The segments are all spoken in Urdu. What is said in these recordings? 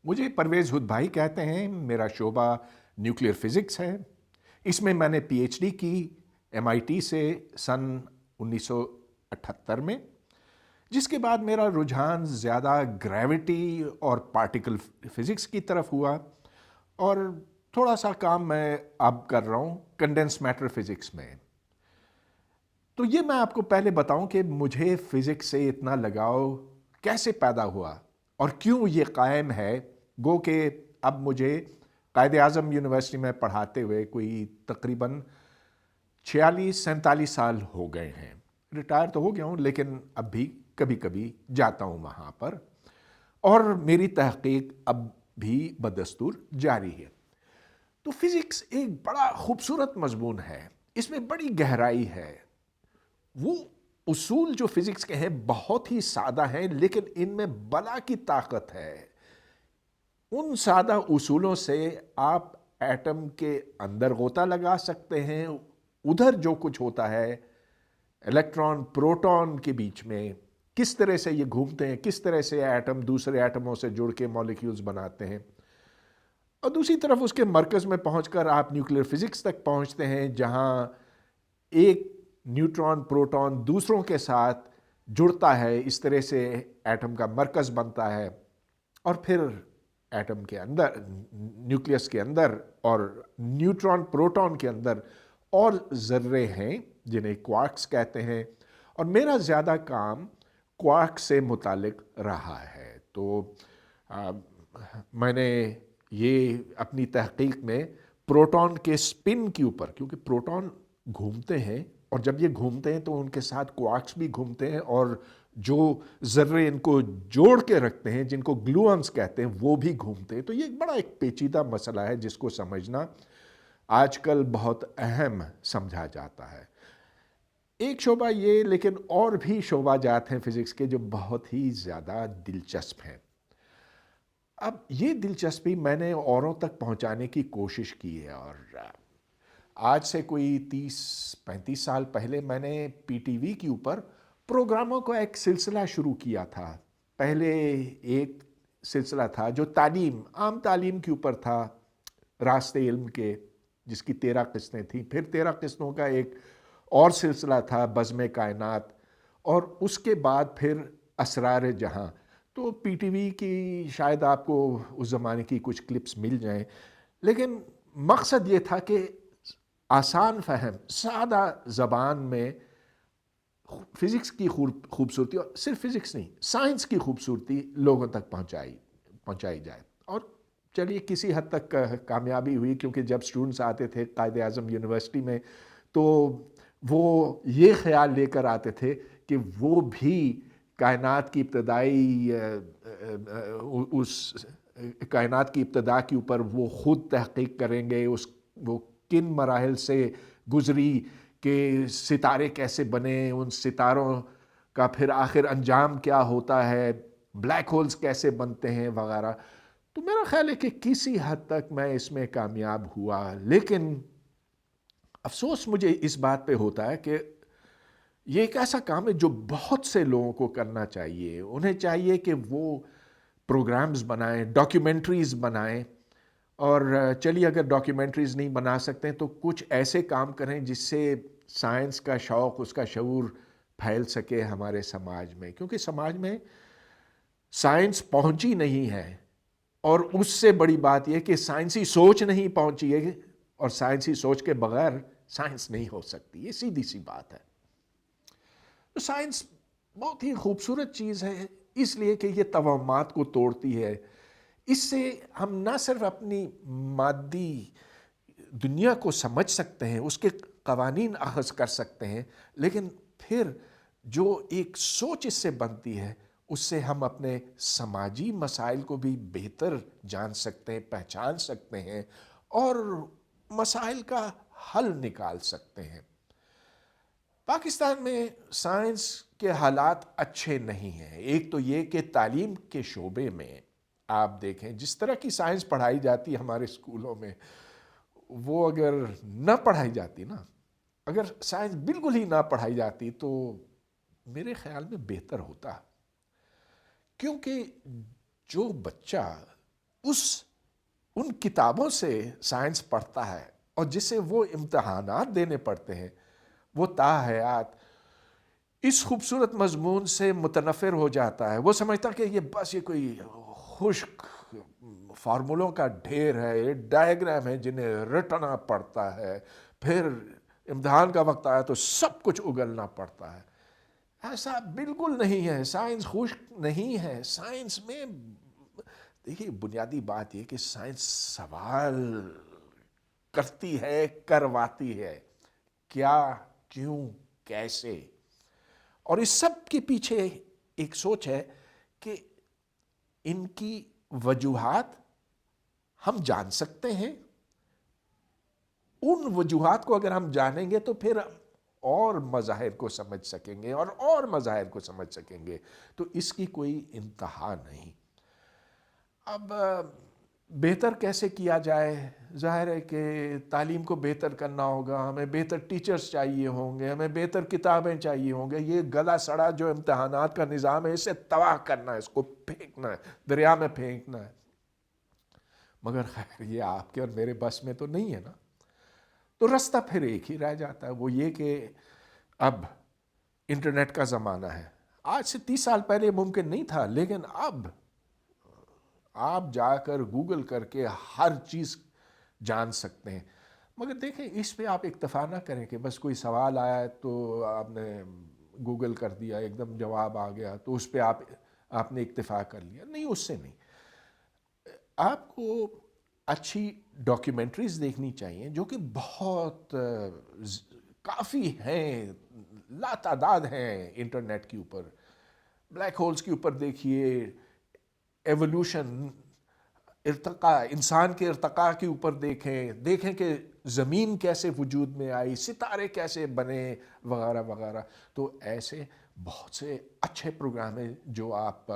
مجھے پرویز ہد بھائی کہتے ہیں، میرا شعبہ نیوکلیئر فزکس ہے۔ اس میں میں نے پی ایچ ڈی کی MIT سے سن 1978 میں، جس کے بعد میرا رجحان زیادہ گریوٹی اور پارٹیکل فزکس کی طرف ہوا، اور تھوڑا سا کام میں اب کر رہا ہوں کنڈینس میٹر فزکس میں۔ تو یہ میں آپ کو پہلے بتاؤں کہ مجھے فزکس سے اتنا لگاؤ کیسے پیدا ہوا اور کیوں یہ قائم ہے۔ گو کہ اب مجھے قائد اعظم یونیورسٹی میں پڑھاتے ہوئے کوئی تقریباً 46-47 سال ہو گئے ہیں۔ ریٹائر تو ہو گیا ہوں، لیکن اب بھی کبھی کبھی جاتا ہوں وہاں پر، اور میری تحقیق اب بھی بدستور جاری ہے۔ تو فزکس ایک بڑا خوبصورت مضمون ہے، اس میں بڑی گہرائی ہے۔ وہ اصول جو فزکس کے ہیں بہت ہی سادہ ہیں، لیکن ان میں بلا کی طاقت ہے۔ ان سادہ اصولوں سے آپ ایٹم کے اندر غوطہ لگا سکتے ہیں، ادھر جو کچھ ہوتا ہے الیکٹران پروٹون کے بیچ میں، کس طرح سے یہ گھومتے ہیں، کس طرح سے ایٹم دوسرے ایٹموں سے جڑ کے مالیکیولز بناتے ہیں، اور دوسری طرف اس کے مرکز میں پہنچ کر آپ نیوکلیئر فزکس تک پہنچتے ہیں، جہاں ایک نیوٹران پروٹون دوسروں کے ساتھ جڑتا ہے، اس طرح سے ایٹم کا مرکز بنتا ہے، اور پھر ایٹم کے اندر، نیوکلیس کے اندر اور نیوٹران پروٹون کے اندر اور ذرے ہیں جنہیں کوارکس کہتے ہیں، اور میرا زیادہ کام کوارک سے متعلق رہا ہے۔ تو میں نے یہ اپنی تحقیق میں پروٹون کے سپن کے اوپر، کیونکہ پروٹون گھومتے ہیں، اور جب یہ گھومتے ہیں تو ان کے ساتھ کوارکس بھی گھومتے ہیں، اور جو ذرے ان کو جوڑ کے رکھتے ہیں جن کو گلوئنز کہتے ہیں وہ بھی گھومتے ہیں۔ تو یہ بڑا ایک پیچیدہ مسئلہ ہے جس کو سمجھنا آج کل بہت اہم سمجھا جاتا ہے۔ ایک شعبہ یہ، لیکن اور بھی شعبہ جات ہیں فزکس کے جو بہت ہی زیادہ دلچسپ ہیں۔ اب یہ دلچسپی میں نے اوروں تک پہنچانے کی کوشش کی ہے، اور آج سے کوئی 30-35 سال پہلے میں نے PTV کے اوپر پروگراموں کو ایک سلسلہ شروع کیا تھا۔ پہلے ایک سلسلہ تھا جو عام تعلیم کے اوپر تھا، راستے علم کے، جس کی 13 قسطیں تھیں۔ پھر 13 قسطوں کا ایک اور سلسلہ تھا بزم کائنات، اور اس کے بعد پھر اسرار جہاں۔ تو PTV کی شاید آپ کو اس زمانے کی کچھ کلپس مل جائیں، لیکن مقصد یہ تھا کہ آسان فہم، سادہ زبان میں فزکس کی خوبصورتی، اور صرف فزکس نہیں، سائنس کی خوبصورتی لوگوں تک پہنچائی جائے۔ اور چلیے کسی حد تک کامیابی ہوئی، کیونکہ جب سٹوڈنٹس آتے تھے قائد اعظم یونیورسٹی میں تو وہ یہ خیال لے کر آتے تھے کہ وہ بھی کائنات کی ابتدائی اس کائنات کی ابتدا کے اوپر وہ خود تحقیق کریں گے، وہ کن مراحل سے گزری کہ ستارے کیسے بنے، ان ستاروں کا پھر آخر انجام کیا ہوتا ہے، بلیک ہولز کیسے بنتے ہیں وغیرہ۔ تو میرا خیال ہے کہ کسی حد تک میں اس میں کامیاب ہوا، لیکن افسوس مجھے اس بات پہ ہوتا ہے کہ یہ ایک ایسا کام ہے جو بہت سے لوگوں کو کرنا چاہیے۔ انہیں چاہیے کہ وہ پروگرامز بنائیں، ڈاکیومنٹریز بنائیں، اور چلیے اگر ڈاکیومنٹریز نہیں بنا سکتے تو کچھ ایسے کام کریں جس سے سائنس کا شوق، اس کا شعور پھیل سکے ہمارے سماج میں، کیونکہ سماج میں سائنس پہنچی نہیں ہے، اور اس سے بڑی بات یہ کہ سائنسی سوچ نہیں پہنچی ہے، اور سائنسی سوچ کے بغیر سائنس نہیں ہو سکتی، یہ سیدھی سی بات ہے۔ تو سائنس بہت ہی خوبصورت چیز ہے، اس لیے کہ یہ توہمات کو توڑتی ہے۔ اس سے ہم نہ صرف اپنی مادی دنیا کو سمجھ سکتے ہیں، اس کے قوانین اخذ کر سکتے ہیں، لیکن پھر جو ایک سوچ اس سے بنتی ہے، اس سے ہم اپنے سماجی مسائل کو بھی بہتر جان سکتے ہیں، پہچان سکتے ہیں، اور مسائل کا حل نکال سکتے ہیں۔ پاکستان میں سائنس کے حالات اچھے نہیں ہیں۔ ایک تو یہ کہ تعلیم کے شعبے میں آپ دیکھیں جس طرح کی سائنس پڑھائی جاتی ہے ہمارے اسکولوں میں، وہ اگر نہ پڑھائی جاتی نا، اگر سائنس بالکل ہی نہ پڑھائی جاتی تو میرے خیال میں بہتر ہوتا، کیونکہ جو بچہ ان کتابوں سے سائنس پڑھتا ہے اور جسے وہ امتحانات دینے پڑتے ہیں، وہ تاحیات اس خوبصورت مضمون سے متنفر ہو جاتا ہے. وہ سمجھتا کہ یہ بس یہ کوئی خشک فارمولوں کا ڈھیر ہے، یہ ڈائیگرام ہے جنہیں رٹنا پڑتا ہے، پھر امتحان کا وقت آیا تو سب کچھ اگلنا پڑتا ہے. ایسا بالکل نہیں ہے. سائنس خشک نہیں ہے. سائنس میں دیکھیے بنیادی بات یہ کہ سائنس سوال کرتی ہے، کرواتی ہے، کیا، کیوں، کیسے. اور اس سب کے پیچھے ایک سوچ ہے کہ ان کی وجوہات ہم جان سکتے ہیں. ان وجوہات کو اگر ہم جانیں گے تو پھر اور مظاہر کو سمجھ سکیں گے اور مظاہر کو سمجھ سکیں گے. تو اس کی کوئی انتہا نہیں. اب بہتر کیسے کیا جائے؟ ظاہر ہے کہ تعلیم کو بہتر کرنا ہوگا، ہمیں بہتر ٹیچرز چاہیے ہوں گے، ہمیں بہتر کتابیں چاہیے ہوں گے. یہ گلا سڑا جو امتحانات کا نظام ہے اسے تباہ کرنا ہے، اس کو پھینکنا ہے، دریا میں پھینکنا ہے. مگر خیر یہ آپ کے اور میرے بس میں تو نہیں ہے نا. تو رستہ پھر ایک ہی رہ جاتا ہے، وہ یہ کہ اب انٹرنیٹ کا زمانہ ہے. آج سے 30 سال پہلے ممکن نہیں تھا، لیکن اب آپ جا کر گوگل کر کے ہر چیز جان سکتے ہیں. مگر دیکھیں اس پہ آپ اکتفا نہ کریں کہ بس کوئی سوال آیا ہے تو آپ نے گوگل کر دیا، ایک دم جواب آ گیا تو اس پہ آپ نے اکتفا کر لیا. نہیں، اس سے نہیں. آپ کو اچھی ڈاکیومنٹریز دیکھنی چاہیے جو کہ بہت کافی ہیں، لا تعداد ہیں انٹرنیٹ کے اوپر. بلیک ہولز کے اوپر دیکھیے، ایولوشن، ارتقاء، انسان کے ارتقاء کے اوپر دیکھیں کہ زمین کیسے وجود میں آئی، ستارے کیسے بنے، وغیرہ وغیرہ. تو ایسے بہت سے اچھے پروگرام ہیں جو آپ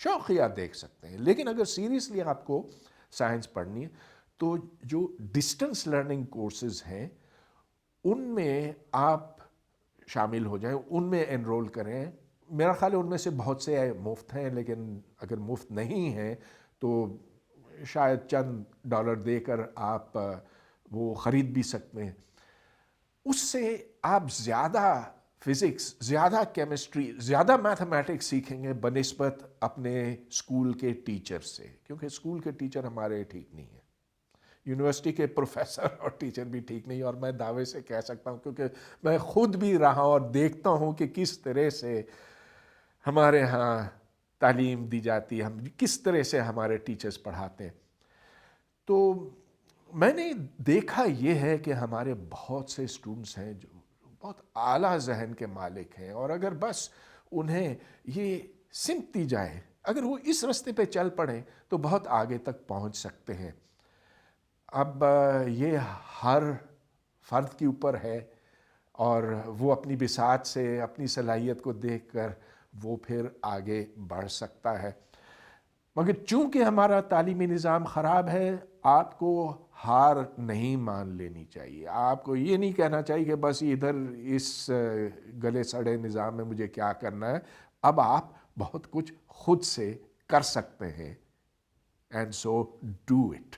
شوقیہ دیکھ سکتے ہیں. لیکن اگر سیریسلی آپ کو سائنس پڑھنی ہے تو جو ڈسٹنس لرننگ کورسز ہیں ان میں آپ شامل ہو جائیں، ان میں انرول کریں. میرا خیال ہے ان میں سے بہت سے مفت ہیں، لیکن اگر مفت نہیں ہیں تو شاید چند ڈالر دے کر آپ وہ خرید بھی سکتے ہیں. اس سے آپ زیادہ فزکس، زیادہ کیمسٹری، زیادہ میتھمیٹکس سیکھیں گے بنسبت اپنے اسکول کے ٹیچر سے. کیونکہ اسکول کے ٹیچر ہمارے ٹھیک نہیں ہیں، یونیورسٹی کے پروفیسر اور ٹیچر بھی ٹھیک نہیں. اور میں دعوے سے کہہ سکتا ہوں کیونکہ میں خود بھی رہا اور دیکھتا ہوں کہ کس طرح سے ہمارے ہاں تعلیم دی جاتی ہے، ہم کس طرح سے ہمارے ٹیچرز پڑھاتے ہیں. تو میں نے دیکھا یہ ہے کہ ہمارے بہت سے اسٹوڈنٹس ہیں جو بہت اعلیٰ ذہن کے مالک ہیں، اور اگر بس انہیں یہ سمت دی جائے، اگر وہ اس راستے پہ چل پڑیں تو بہت آگے تک پہنچ سکتے ہیں. اب یہ ہر فرد کے اوپر ہے اور وہ اپنی بساط سے، اپنی صلاحیت کو دیکھ کر وہ پھر آگے بڑھ سکتا ہے. مگر چونکہ ہمارا تعلیمی نظام خراب ہے، آپ کو ہار نہیں مان لینی چاہیے. آپ کو یہ نہیں کہنا چاہیے کہ بس ادھر اس گلے سڑے نظام میں مجھے کیا کرنا ہے. اب آپ بہت کچھ خود سے کر سکتے ہیں. And so do it.